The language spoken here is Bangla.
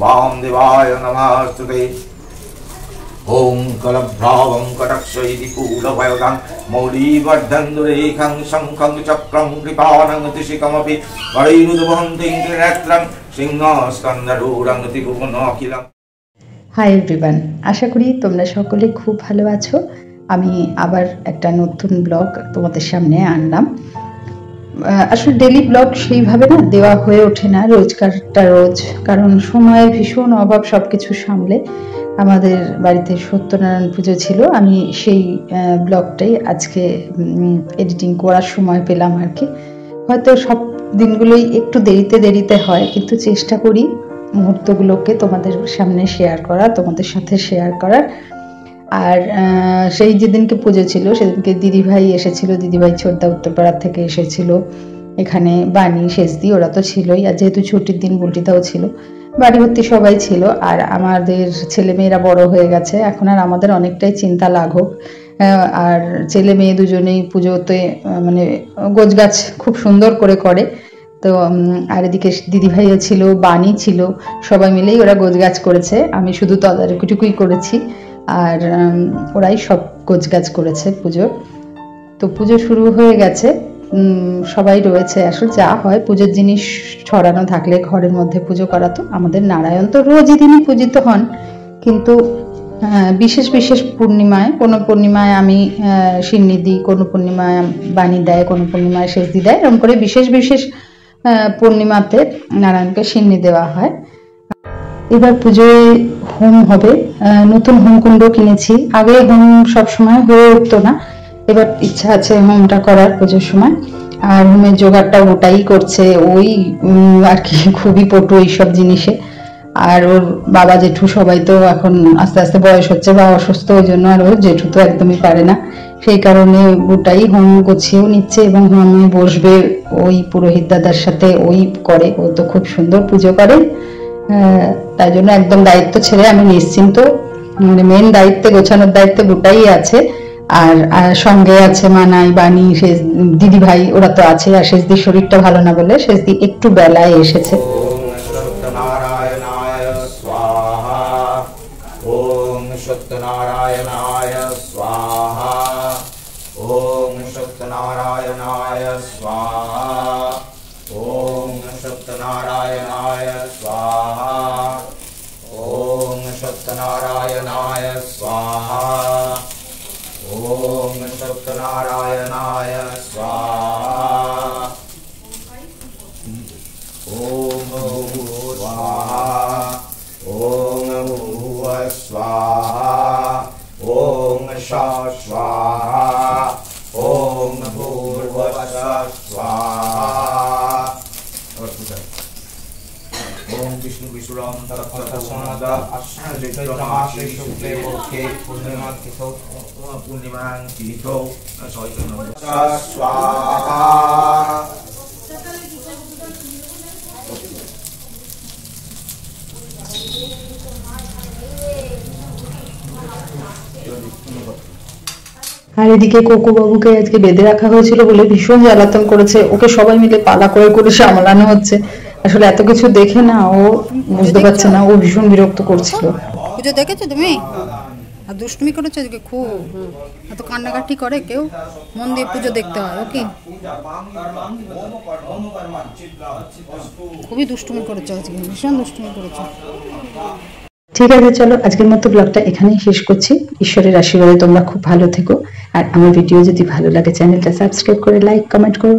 वामदेवाय नमस्ते। ओं कलभ्रावं कटक्षयति कूलभयदां मौलिवर्धन्दुरेखं शङ्खं चक्रं कृपाणं तिशिकमपि वैरुद्वहन्तीं त्रिनेत्रं सिंहस्कन्धरूढं त्रिभुवनाखिलम्। হাই এভরিওয়ান, আশা করি তোমরা সকলে খুব ভালো আছো। আমি আবার একটা নতুন ব্লগ তোমাদের সামনে আনলাম। আসলে ডেলি ব্লগ সেইভাবে না দেওয়া হয়ে ওঠে না রোজকারটা রোজ, কারণ সময়ের ভীষণ অভাব সব কিছু সামলে। আমাদের বাড়িতে সত্যনারায়ণ পুজো ছিল, আমি সেই ব্লগটাই আজকে এডিটিং করার সময় পেলাম আর কি। হয়তো সব দিনগুলোই একটু দেরিতে হয়, কিন্তু চেষ্টা করি মুহূর্তগুলোকে তোমাদের সামনে শেয়ার করা, তোমাদের সাথে শেয়ার করার। আর সেই যেদিনকে পুজো ছিল সেদিনকে দিদিভাই এসেছিল, দিদিভাই ছোটদা উত্তরপাড়ার থেকে এসেছিল। এখানে বাণী শেষদি ওরা তো ছিলই, আর যেহেতু ছুটির দিন বুলটিদাও ছিল, বাড়ি ভর্তি সবাই ছিল। আর আমাদের ছেলে মেয়েরা বড় হয়ে গেছে, এখন আর আমাদের অনেকটাই চিন্তা লাঘব। আর ছেলে মেয়ে দুজনেই পুজোতে মানে গোছগাছ খুব সুন্দর করে। তো আর এদিকে দিদিভাইও ছিল, বাণী ছিল, সবাই মিলেই ওরা গোছগাছ করেছে, আমি শুধু তদারকিটুকুই করেছি। আর ওরাই সব গোছগাছ করেছে পুজো। তো পুজো শুরু হয়ে গেছে, সবাই রয়েছে। আসলে যা হয় পুজোর জিনিস ছড়ানো থাকলে ঘরের মধ্যে পুজো করা, তো আমাদের নারায়ণ তো রোজই দিনই পূজিত হন, কিন্তু বিশেষ পূর্ণিমায়, কোনো পূর্ণিমায় আমি সিন্নি দিই, কোনো পূর্ণিমায় বাণী দেয়, কোনো পূর্ণিমায় শেষদি দেয়, এরকম করে বিশেষ পূর্ণিমাতে নারায়ণকে সিন্নি দেওয়া হয়। এবার পুজোয় হোম হবে, নতুন হোমকুণ্ড কিনেছি। আগে হোম সবসময় হয়ে উঠতো না, এবার ইচ্ছা আছে হোমটা করার পুজোর সময়। আর হোমের জোগাড়টা ওটাই করছে, ওই আর কি খুবই পটু এইসব জিনিসে। আর ওর বাবা জেঠু সবাই তো এখন আস্তে আস্তে বয়স হচ্ছে বা অসুস্থ, ওই জন্য আর ওর জেঠু তো একদমই পারে না, সেই কারণে ওটাই হোম গুছিয়েও নিচ্ছে এবং হোমে বসবে ওই পুরোহিত দাদার সাথে, ওই করে, ও তো খুব সুন্দর পুজো করে। তাই জন্য একদম দায়িত্ব ছেড়ে আমি নিশ্চিন্ত, মানে মেন দায়িত্বে গোছানোর দায়িত্বে গোটাই আছে। আর সঙ্গে আছে মানাই, বাণী, শেষ দিদি ভাই, ওরা তো আছে। আর শেষদির শরীরটা ভালো না বলে শেষদি একটু বেলায় এসেছে। सत्यनारायणाय स्वाहा। ओम सत्यनारायणाय स्वाहा। ओम सत्यनारायणाय स्वाहा। ओम सत्यनारायणाय स्वाहा। ओम सत्यनारायणाय स्वाहा। ओम स्वाहा। ओम स्वाहा। ओम स्वाहा। ओम भूर्भुवस्सुः स्वाहा। ओम विष्णु विष्णुरं तत्समद चैत्रमासे शुक्ले पक्षे पूर्णिमा तिथौ स्वाहा। আর এদিকে কোকো বাবুকে আজকে বেঁধে রাখা হয়েছিল বলে ভীষণ জ্বালাতন করেছে, ওকে সবাই মিলে পালা করে সামলানো হচ্ছে। আসলে এত কিছু দেখে না ও বুঝতে পারছে না, ও ভীষণ বিরক্ত করছিল। পুজো দেখেছো তুমি? আর দুষ্টুমি করেছো আজকে খুব, এত কান্নাকাটি করে কেউ? মন দিয়ে পুজো দেখতে হয়, ওকে? খুবই দুষ্টুমি করেছো আজকে, ভীষণ দুষ্টুমি করেছো। ঠিক আছে, চলো আজকের মতো ব্লগটা এখানেই শেষ করছি। ঈশ্বরের আশীর্বাদে তোমরা খুব ভালো থেকো। আর আমার ভিডিও যদি ভালো লাগে চ্যানেলটা সাবস্ক্রাইব করে লাইক কমেন্ট করো।